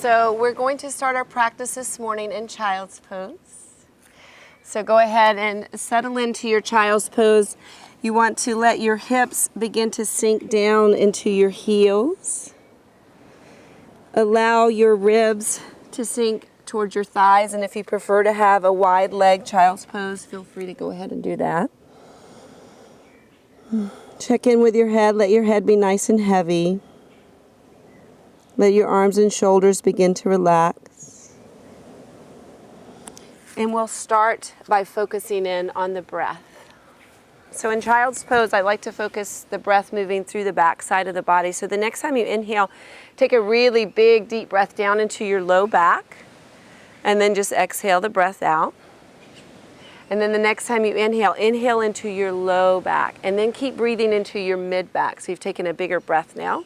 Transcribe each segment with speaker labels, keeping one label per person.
Speaker 1: So we're going to start our practice this morning in child's pose. So go ahead and settle into your child's pose. You want to let your hips begin to sink down into your heels. Allow your ribs to sink towards your thighs, and if you prefer to have a wide leg child's pose, feel free to go ahead and do that. Check in with your head. Let your head be nice and heavy. Let your arms and shoulders begin to relax. And we'll start by focusing in on the breath. So in child's pose, I like to focus the breath moving through the back side of the body. So the next time you inhale, take a really big, deep breath down into your low back, and then just exhale the breath out. And then the next time you inhale, inhale into your low back, and then keep breathing into your mid back. So you've taken a bigger breath now.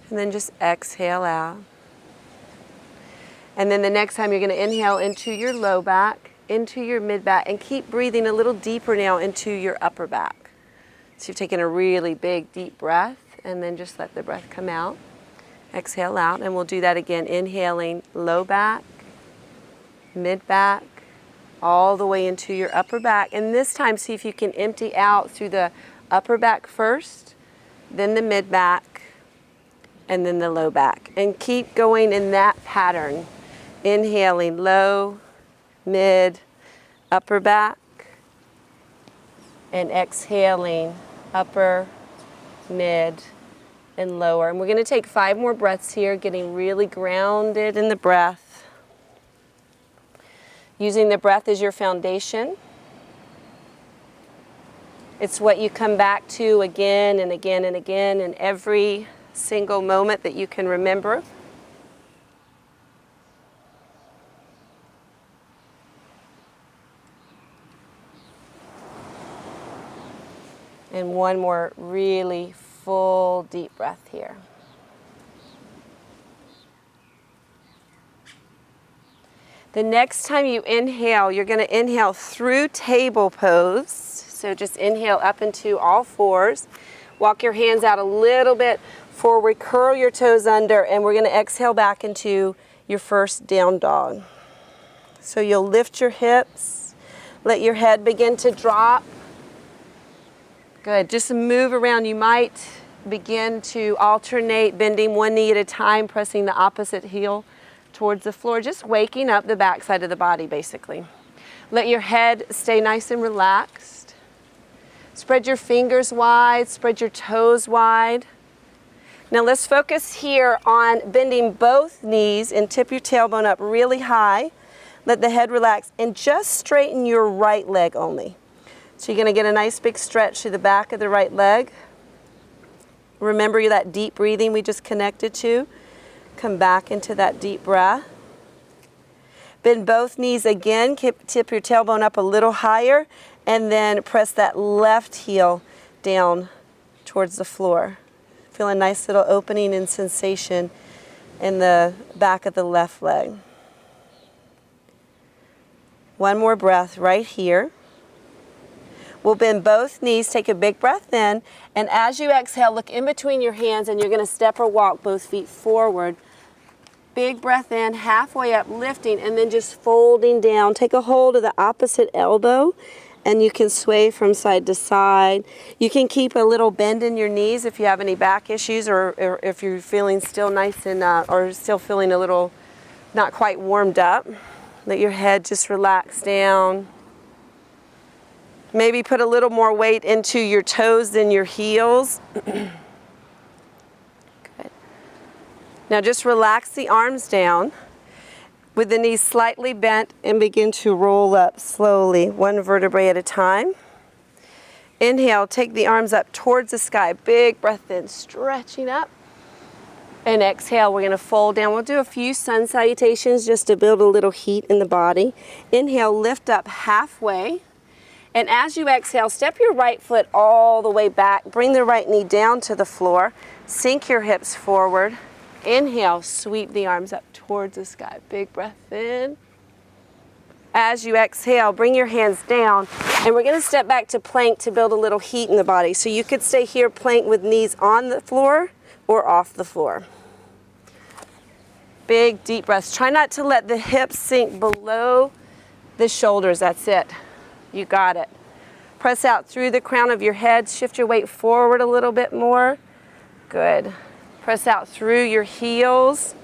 Speaker 1: And then just exhale out. And then the next time you're going to inhale into your low back, into your mid back, and keep breathing a little deeper now into your upper back. So you've taken a really big, deep breath, and then just let the breath come out. Exhale out, and we'll do that again. Inhaling low back, mid back, all the way into your upper back. And this time, see if you can empty out through the upper back first, then the mid back, and then the low back. And keep going in that pattern. Inhaling low, mid, upper back, and exhaling upper, mid, and lower. And we're going to take 5 more breaths here, getting really grounded in the breath. Using the breath as your foundation. It's what you come back to again and again and again in every single moment that you can remember. And one more really full deep breath here. The next time you inhale, you're going to inhale through table pose. So just inhale up into all fours. Walk your hands out a little bit forward, curl your toes under, and we're going to exhale back into your first down dog. So you'll lift your hips, let your head begin to drop. Good, just move around. You might begin to alternate, bending one knee at a time, pressing the opposite heel towards the floor, just waking up the back side of the body basically. Let your head stay nice and relaxed. Spread your fingers wide, spread your toes wide. Now let's focus here on bending both knees and tip your tailbone up really high. Let the head relax and just straighten your right leg only. So you're going to get a nice big stretch to the back of the right leg. Remember that deep breathing we just connected to. Come back into that deep breath. Bend both knees again. Tip your tailbone up a little higher, and then press that left heel down towards the floor. Feel a nice little opening and sensation in the back of the left leg. One more breath right here. We'll bend both knees, take a big breath in, and as you exhale, look in between your hands, and you're going to step or walk both feet forward. Big breath in, halfway up, lifting, and then just folding down. Take a hold of the opposite elbow, and you can sway from side to side. You can keep a little bend in your knees if you have any back issues, or if you're feeling still nice and, or still feeling a little not quite warmed up. Let your head just relax down. Maybe put a little more weight into your toes than your heels. Good. Now just relax the arms down with the knees slightly bent and begin to roll up slowly, one vertebrae at a time. Inhale, take the arms up towards the sky. Big breath in, stretching up. And exhale, we're going to fold down. We'll do a few sun salutations just to build a little heat in the body. Inhale, lift up halfway. And as you exhale, step your right foot all the way back. Bring the right knee down to the floor. Sink your hips forward. Inhale, sweep the arms up towards the sky. Big breath in. As you exhale, bring your hands down. And we're going to step back to plank to build a little heat in the body. So you could stay here, plank with knees on the floor or off the floor. big deep breaths. Try not to let the hips sink below the shoulders. That's it. You got it. Press out through the crown of your head. Shift your weight forward a little bit more. Good. Press out through your heels.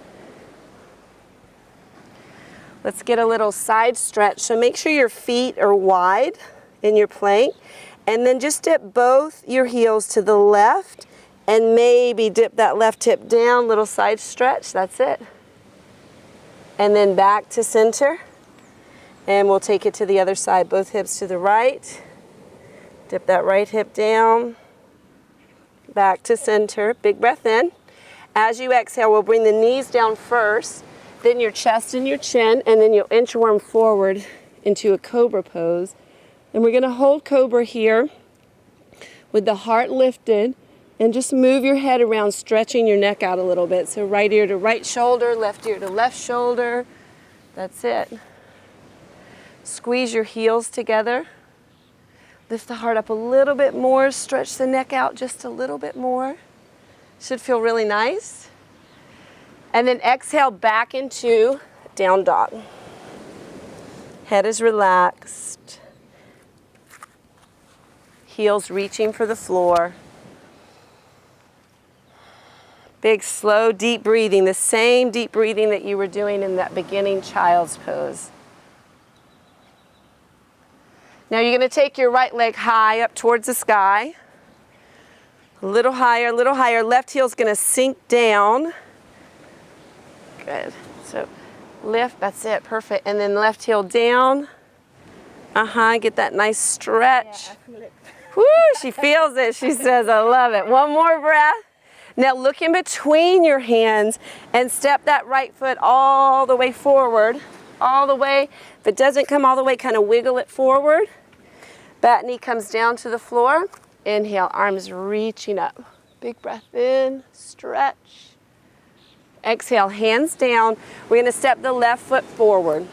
Speaker 1: Let's get a little side stretch. So make sure your feet are wide in your plank. And then just dip both your heels to the left and maybe dip that left hip down, little side stretch. That's it. And then back to center. And we'll take it to the other side. Both hips to the right. Dip that right hip down. Back to center. Big breath in. As you exhale, we'll bring the knees down first, then your chest and your chin, and then you'll inchworm forward into a cobra pose. And we're going to hold cobra here with the heart lifted, and just move your head around, stretching your neck out a little bit. So right ear to right shoulder, left ear to left shoulder. That's it. Squeeze your heels together. Lift the heart up a little bit more, stretch the neck out just a little bit more. Should feel really nice. And then exhale back into down dog. Head is relaxed. Heels reaching for the floor. Big, slow, deep breathing, the same deep breathing that you were doing in that beginning child's pose. Now you're going to take your right leg high up towards the sky. A little higher, a little higher. Left heel's going to sink down. Good. So lift, that's it, perfect. And then left heel down. Get that nice stretch. Yeah, woo, she feels it. She says, I love it. One more breath. Now look in between your hands and step that right foot all the way forward. All the way. If it doesn't come all the way, kind of wiggle it forward. Bat knee comes down to the floor. Inhale, arms reaching up. Big breath in, stretch. Exhale, hands down. We're going to step the left foot forward.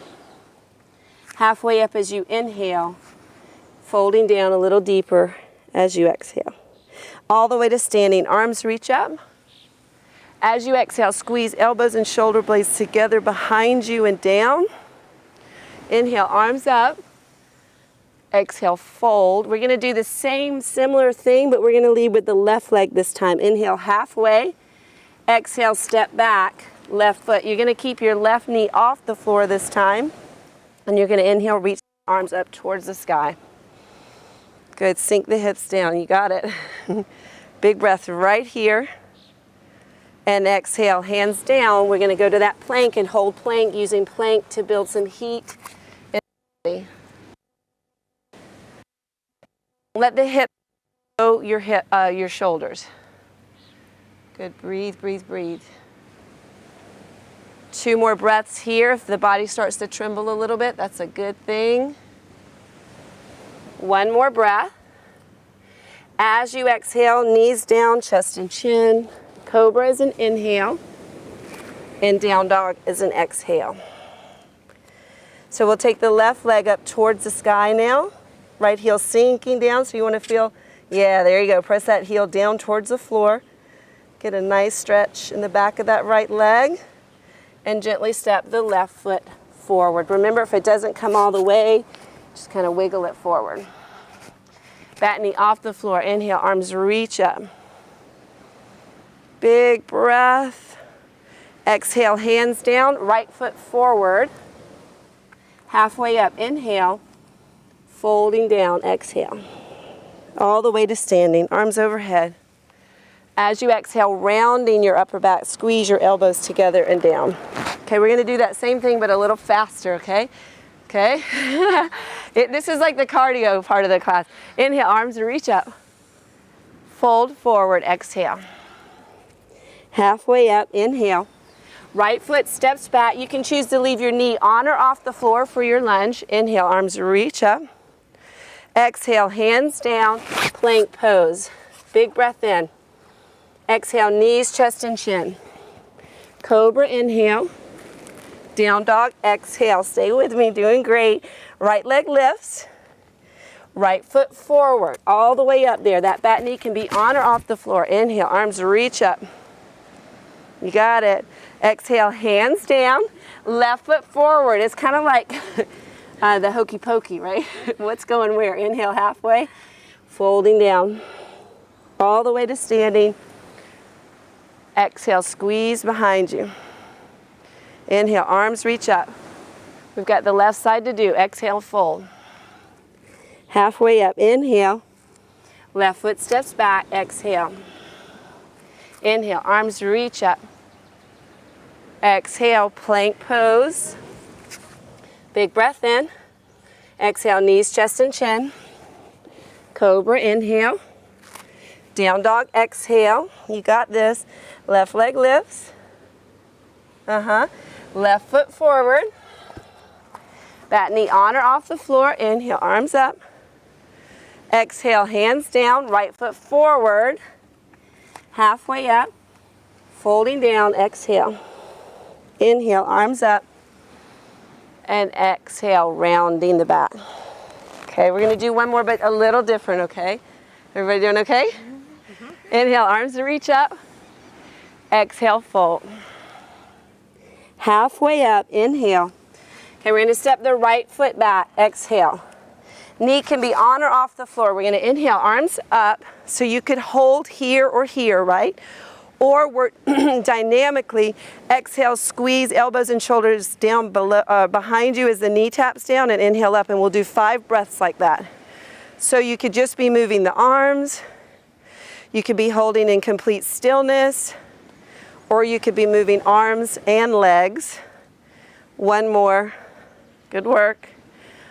Speaker 1: Halfway up as you inhale, folding down a little deeper as you exhale. All the way to standing, arms reach up. As you exhale, squeeze elbows and shoulder blades together behind you and down. Inhale, arms up. Exhale, fold. We're going to do the same similar thing, but we're going to lead with the left leg this time. Inhale, halfway. Exhale, step back, left foot. You're going to keep your left knee off the floor this time. And you're going to inhale, reach arms up towards the sky. Good, sink the hips down. You got it. Big breath right here. And exhale, hands down. We're going to go to that plank and hold plank, using plank to build some heat in the body. Let the hips go your shoulders. Good, breathe, breathe, breathe. 2 more breaths here. If the body starts to tremble a little bit, that's a good thing. 1 more breath. As you exhale, knees down, chest and chin. Cobra is an inhale, and down dog is an exhale. So we'll take the left leg up towards the sky now. Right heel sinking down, so you want to feel, yeah, there you go. Press that heel down towards the floor. Get a nice stretch in the back of that right leg, and gently step the left foot forward. Remember, if it doesn't come all the way, just kind of wiggle it forward. Bat knee off the floor. Inhale, arms reach up. Big breath. Exhale, hands down, right foot forward. Halfway up, inhale. Folding down, exhale. All the way to standing, arms overhead. As you exhale, rounding your upper back, squeeze your elbows together and down. Okay, we're going to do that same thing, but a little faster, okay? Okay? This is like the cardio part of the class. Inhale, arms reach up. Fold forward, exhale. Halfway up, inhale. Right foot steps back. You can choose to leave your knee on or off the floor for your lunge. Inhale, arms reach up. Exhale, hands down, plank pose. Big breath in. Exhale, knees, chest, and chin. Cobra, inhale. Down dog, exhale. Stay with me, doing great. Right leg lifts. Right foot forward, all the way up there. That bat knee can be on or off the floor. Inhale, arms reach up. You got it. Exhale, hands down, left foot forward. It's kind of like the hokey pokey, right? What's going where? Inhale halfway, folding down, all the way to standing. Exhale, squeeze behind you. Inhale, arms reach up. We've got the left side to do. Exhale, fold. Halfway up, inhale. Left foot steps back, exhale. Inhale, arms reach up. Exhale, plank pose. Big breath in. Exhale, knees, chest, and chin. Cobra, inhale. Down dog, exhale. You got this. Left leg lifts. Left foot forward. That knee on or off the floor. Inhale, arms up. Exhale, hands down, right foot forward. Halfway up. Folding down, exhale. Inhale, arms up. And exhale, rounding the back. Okay, we're gonna do one more, but a little different, okay? Everybody doing okay? Inhale, arms to reach up. Exhale, fold. Halfway up, inhale. Okay, we're gonna step the right foot back, exhale. Knee can be on or off the floor. We're gonna inhale, arms up, so you could hold here or here, right? Or work dynamically, exhale, squeeze elbows and shoulders down below, behind you as the knee taps down, and inhale up, and we'll do 5 breaths like that. So you could just be moving the arms, you could be holding in complete stillness, or you could be moving arms and legs. One more, good work.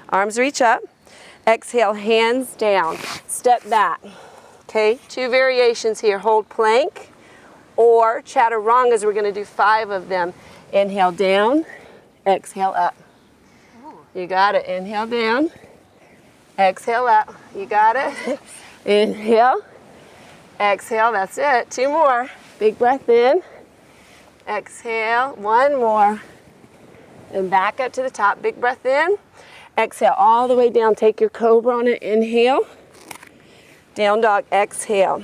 Speaker 1: Arms reach up, exhale, hands down, step back. Okay, 2 variations here, hold plank, or chaturangas. We're going to do 5 of them. Inhale down, exhale up. You got it. Inhale down, exhale up. You got it. Inhale, exhale. That's it. 2 more. Big breath in. Exhale. 1 more. And back up to the top. Big breath in. Exhale all the way down. Take your cobra on it. Inhale. Down dog. Exhale.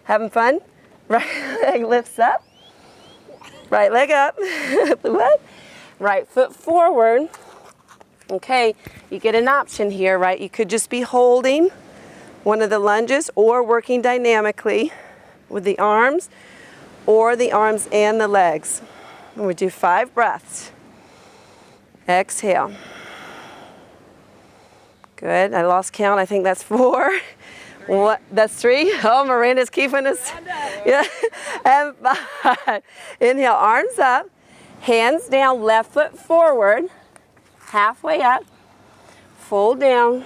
Speaker 1: Having fun? Right leg lifts up, right leg up, what? Right foot forward. Okay, you get an option here, right? You could just be holding one of the lunges or working dynamically with the arms or the arms and the legs. And we do 5 breaths. Exhale. Good, I lost count, I think that's 4. What? That's 3? Oh, Miranda's keeping us. Yeah. And 5. Inhale, arms up, hands down, left foot forward, halfway up, fold down,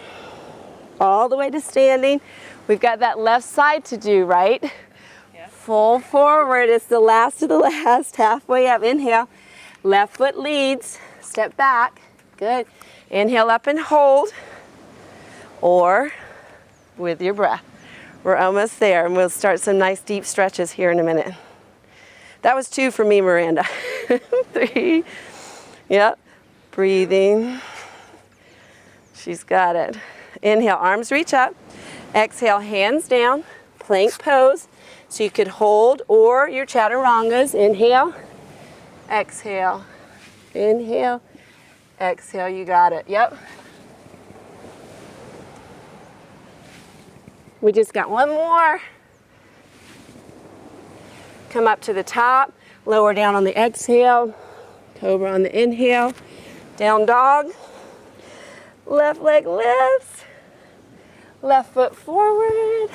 Speaker 1: all the way to standing. We've got that left side to do, right? Yeah. Full forward. It's the last of the last. Halfway up. Inhale, left foot leads, step back. Good. Inhale up and hold, or with your breath. We're almost there, and we'll start some nice deep stretches here in a minute. That was 2 for me, Miranda. 3. Yep. Breathing. She's got it. Inhale, arms reach up. Exhale, hands down. Plank pose. So you could hold or your chaturangas. Inhale. Exhale. Inhale. Exhale. You got it. Yep. We just got 1 more. Come up to the top, lower down on the exhale, cobra on the inhale, down dog, left leg lifts, left foot forward,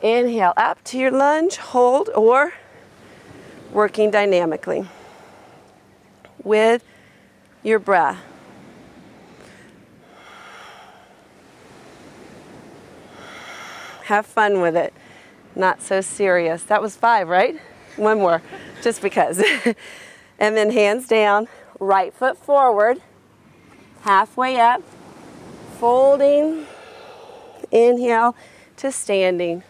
Speaker 1: inhale up to your lunge, hold, or working dynamically with your breath. Have fun with it. Not so serious. That was 5, right? 1 more, just because. And then hands down, right foot forward, halfway up, folding, inhale to standing.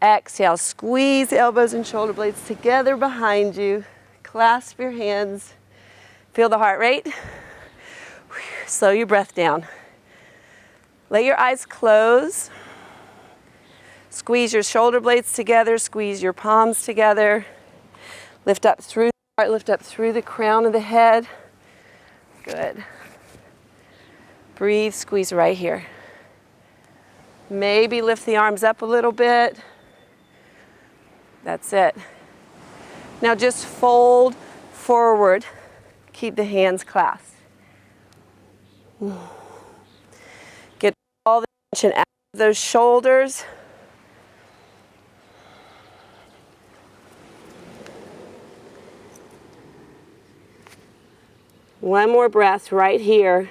Speaker 1: Exhale, squeeze elbows and shoulder blades together behind you. Clasp your hands. Feel the heart rate. Slow your breath down. Let your eyes close. Squeeze your shoulder blades together, squeeze your palms together. Lift up through the heart, lift up through the crown of the head. Good. Breathe, squeeze right here. Maybe lift the arms up a little bit. That's it. Now just fold forward. Keep the hands clasped. Get all the tension out of those shoulders. One more breath right here.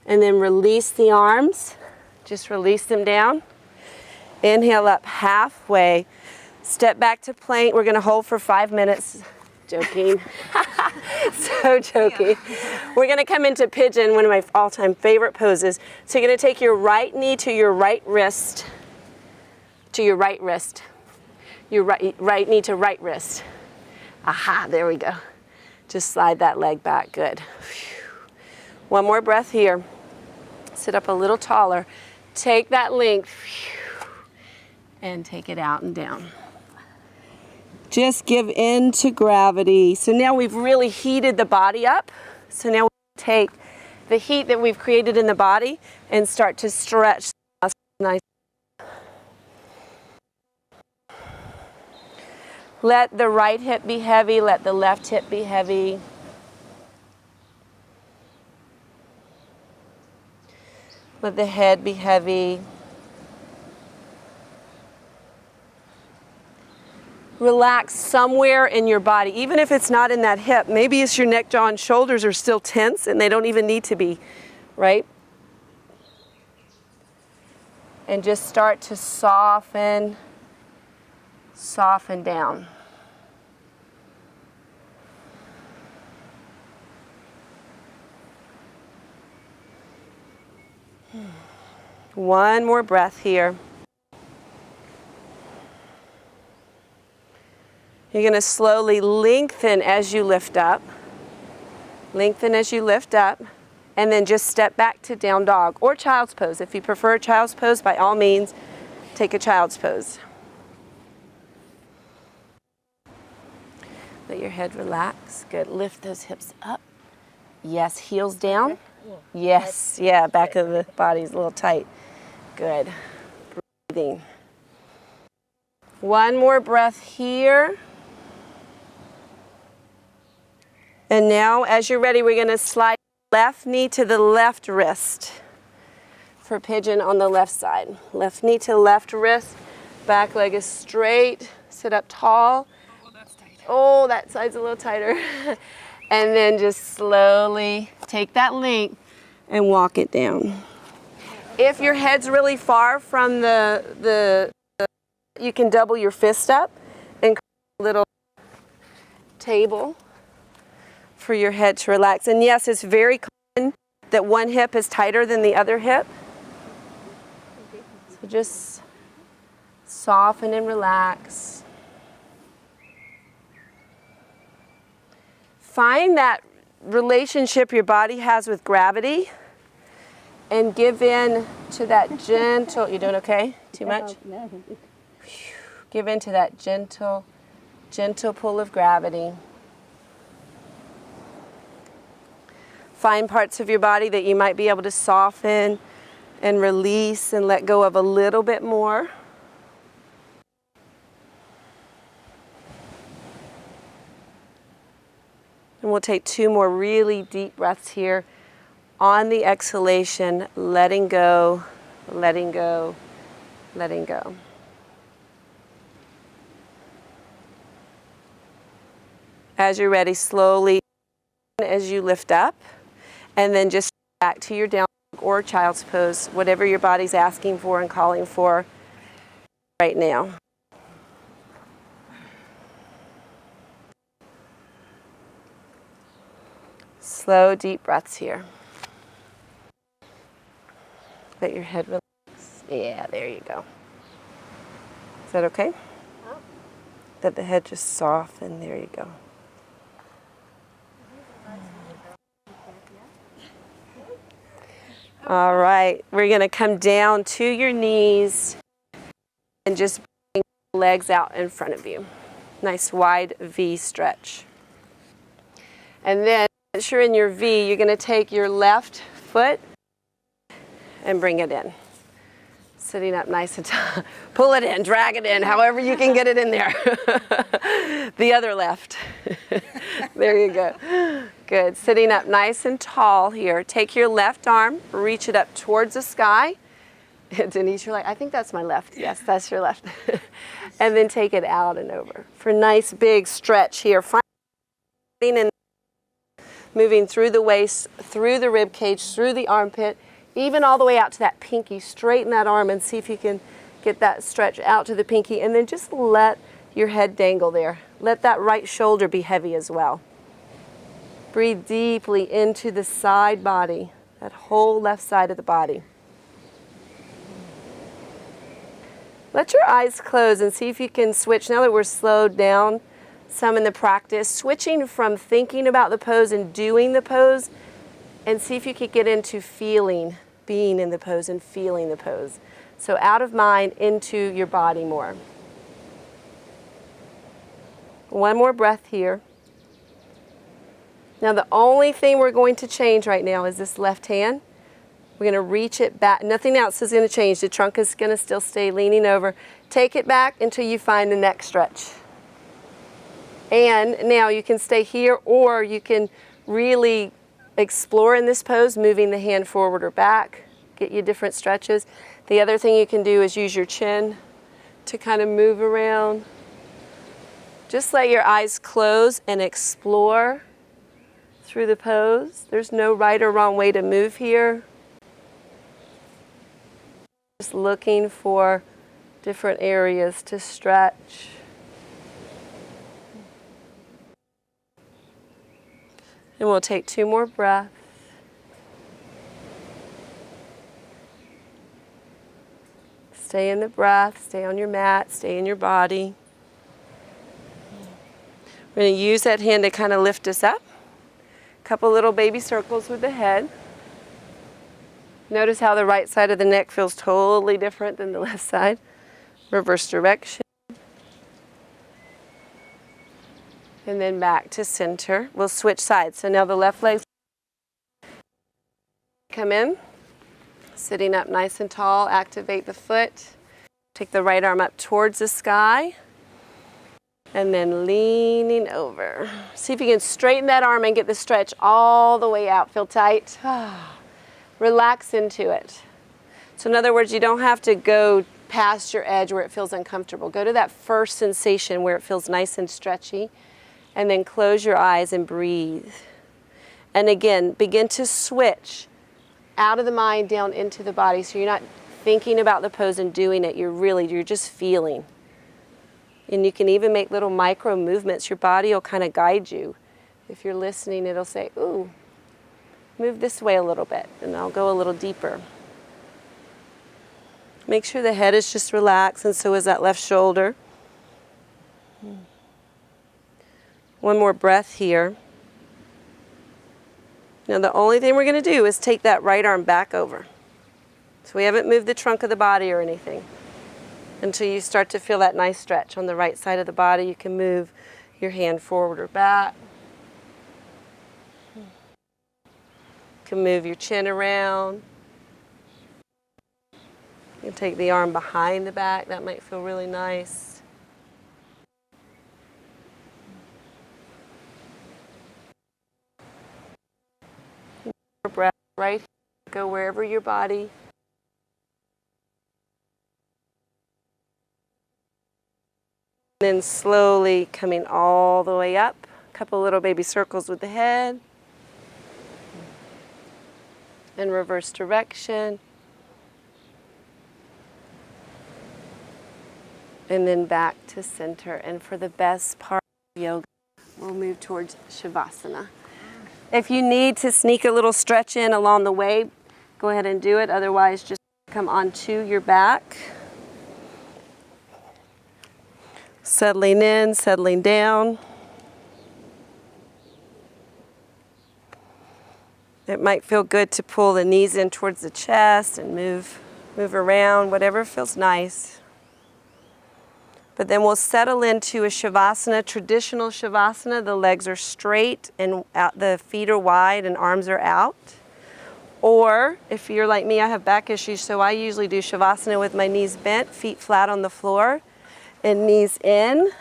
Speaker 1: And then release the arms. Just release them down. Inhale up halfway. Step back to plank. We're going to hold for 5 minutes. Joking. So joking. We're going to come into pigeon, one of my all-time favorite poses. So you're going to take your right knee to your right wrist. To your right wrist. Your right knee to right wrist. Aha, there we go. Just slide that leg back. Good. One more breath here. Sit up a little taller. Take that length and take it out and down. Just give in to gravity. So now we've really heated the body up. So now we take the heat that we've created in the body and start to stretch the muscles nice. Let the right hip be heavy, let the left hip be heavy. Let the head be heavy. Relax somewhere in your body, even if it's not in that hip. Maybe it's your neck, jaw, and shoulders are still tense and they don't even need to be, right? And just start to soften down. One more breath here. You're going to slowly lengthen as you lift up. Lengthen as you lift up. And then just step back to down dog or child's pose. If you prefer child's pose, by all means, take a child's pose. Let your head relax. Good. Lift those hips up. Yes, heels down. Yes, yeah, back of the body's a little tight. Good. Breathing. One more breath here. And now, as you're ready, we're going to slide left knee to the left wrist for pigeon on the left side. Left knee to left wrist. Back leg is straight. Sit up tall.
Speaker 2: Oh, that's tight.
Speaker 1: Oh, that side's a little tighter. And then just slowly take that length and walk it down. If your head's really far from you can double your fist up and create a little table for your head to relax. And yes, it's very common that one hip is tighter than the other hip. So just soften and relax. Find that relationship your body has with gravity and give in to that gentle, you doing okay? Too much?
Speaker 2: No.
Speaker 1: Give in to that gentle pull of gravity. Find parts of your body that you might be able to soften and release and let go of a little bit more. And we'll take 2 more really deep breaths here. On the exhalation, letting go, letting go, letting go. As you're ready, slowly as you lift up, and then just back to your down dog or child's pose, whatever your body's asking for and calling for right now. Slow, deep breaths here. Let your head relax. Yeah, there you go. Is that okay? Let the head just soften. There you go. All right, we're going to come down to your knees and just bring the legs out in front of you. Nice wide V stretch. And then once you're in your V, you're going to take your left foot and bring it in. Sitting up nice and tall. Pull it in, drag it in, however you can get it in there. The other left. There you go. Good. Sitting up nice and tall here. Take your left arm, reach it up towards the sky. Denise, you're like, I think that's my left. Yes, that's your left. And then take it out and over. For a nice big stretch here. Moving through the waist, through the rib cage, through the armpit, even all the way out to that pinky. Straighten that arm and see if you can get that stretch out to the pinky. And then just let your head dangle there. Let that right shoulder be heavy as well. Breathe deeply into the side body, that whole left side of the body. Let your eyes close and see if you can switch, now that we're slowed down some in the practice, switching from thinking about the pose and doing the pose, and see if you could get into feeling, being in the pose and feeling the pose. So out of mind, into your body more. One more breath here. Now the only thing we're going to change right now is this left hand. We're going to reach it back. Nothing else is going to change. The trunk is going to still stay leaning over. Take it back until you find the neck stretch. And now you can stay here, or you can really explore in this pose, moving the hand forward or back. Get you different stretches. The other thing you can do is use your chin to kind of move around. Just let your eyes close and explore through the pose. There's no right or wrong way to move here. Just looking for different areas to stretch. And we'll take 2 more breaths. Stay in the breath, stay on your mat, stay in your body. We're going to use that hand to kind of lift us up. A couple little baby circles with the head. Notice how the right side of the neck feels totally different than the left side. Reverse direction. And then back to center. We'll switch sides. So now the left leg. Come in. Sitting up nice and tall. Activate the foot. Take the right arm up towards the sky. And then leaning over. See if you can straighten that arm and get the stretch all the way out. Feel tight. Relax into it. So in other words, you don't have to go past your edge where it feels uncomfortable. Go to that first sensation where it feels nice and stretchy, and then close your eyes and breathe. And again, begin to switch out of the mind down into the body, so you're not thinking about the pose and doing it. You're just feeling. And you can even make little micro movements. Your body will kind of guide you. If you're listening, it'll say, ooh, move this way a little bit, and I'll go a little deeper. Make sure the head is just relaxed, and so is that left shoulder. One more breath here. Now the only thing we're going to do is take that right arm back over. So we haven't moved the trunk of the body or anything. Until you start to feel that nice stretch on the right side of the body, you can move your hand forward or back. You can move your chin around. You can take the arm behind the back. That might feel really nice. Breath right here. Go wherever your body. Then slowly coming all the way up. A couple little baby circles with the head. And reverse direction. And then back to center. And for the best part of yoga, we'll move towards Savasana. If you need to sneak a little stretch in along the way, go ahead and do it. Otherwise, just come onto your back. Settling in, settling down. It might feel good to pull the knees in towards the chest and move around, whatever feels nice. But then we'll settle into a Shavasana, traditional Shavasana. The legs are straight and the feet are wide and arms are out. Or if you're like me, I have back issues, so I usually do Shavasana with my knees bent, feet flat on the floor, and knees in.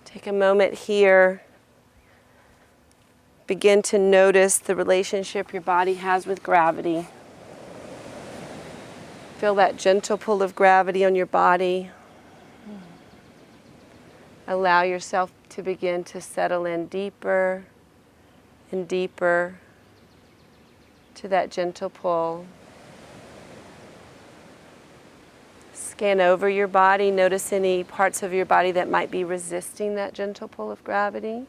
Speaker 1: Take a moment here. Begin to notice the relationship your body has with gravity. Feel that gentle pull of gravity on your body. Allow yourself to begin to settle in deeper and deeper to that gentle pull. Scan over your body. Notice any parts of your body that might be resisting that gentle pull of gravity.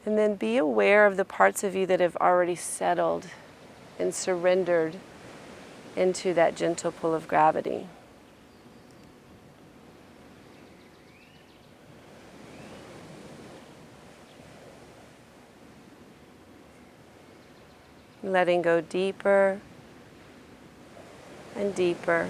Speaker 1: And then be aware of the parts of you that have already settled and surrendered into that gentle pull of gravity. Letting go deeper and deeper.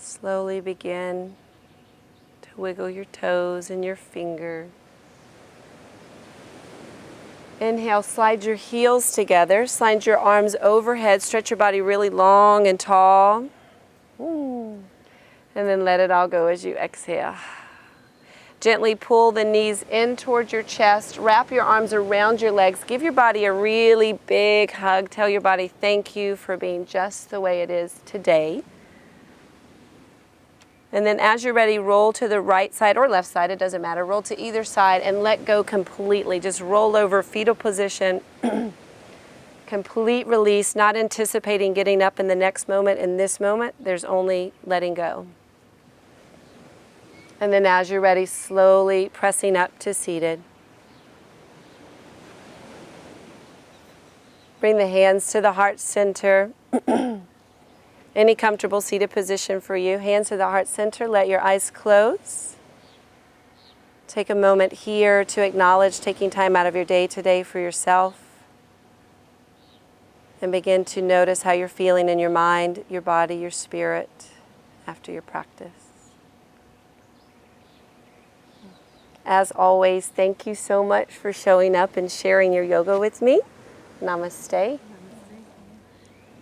Speaker 1: Slowly begin to wiggle your toes and your fingers. Inhale, slide your heels together, slide your arms overhead, stretch your body really long and tall. And then let it all go as you exhale. Gently pull the knees in towards your chest, wrap your arms around your legs, give your body a really big hug, tell your body thank you for being just the way it is today. And then as you're ready, roll to the right side or left side, it doesn't matter. Roll to either side and let go completely. Just roll over, fetal position, complete release, not anticipating getting up in the next moment. In this moment, there's only letting go. And then as you're ready, slowly pressing up to seated. Bring the hands to the heart center. Any comfortable seated position for you. Hands to the heart center. Let your eyes close. Take a moment here to acknowledge taking time out of your day today for yourself. And begin to notice how you're feeling in your mind, your body, your spirit after your practice. As always, thank you so much for showing up and sharing your yoga with me. Namaste.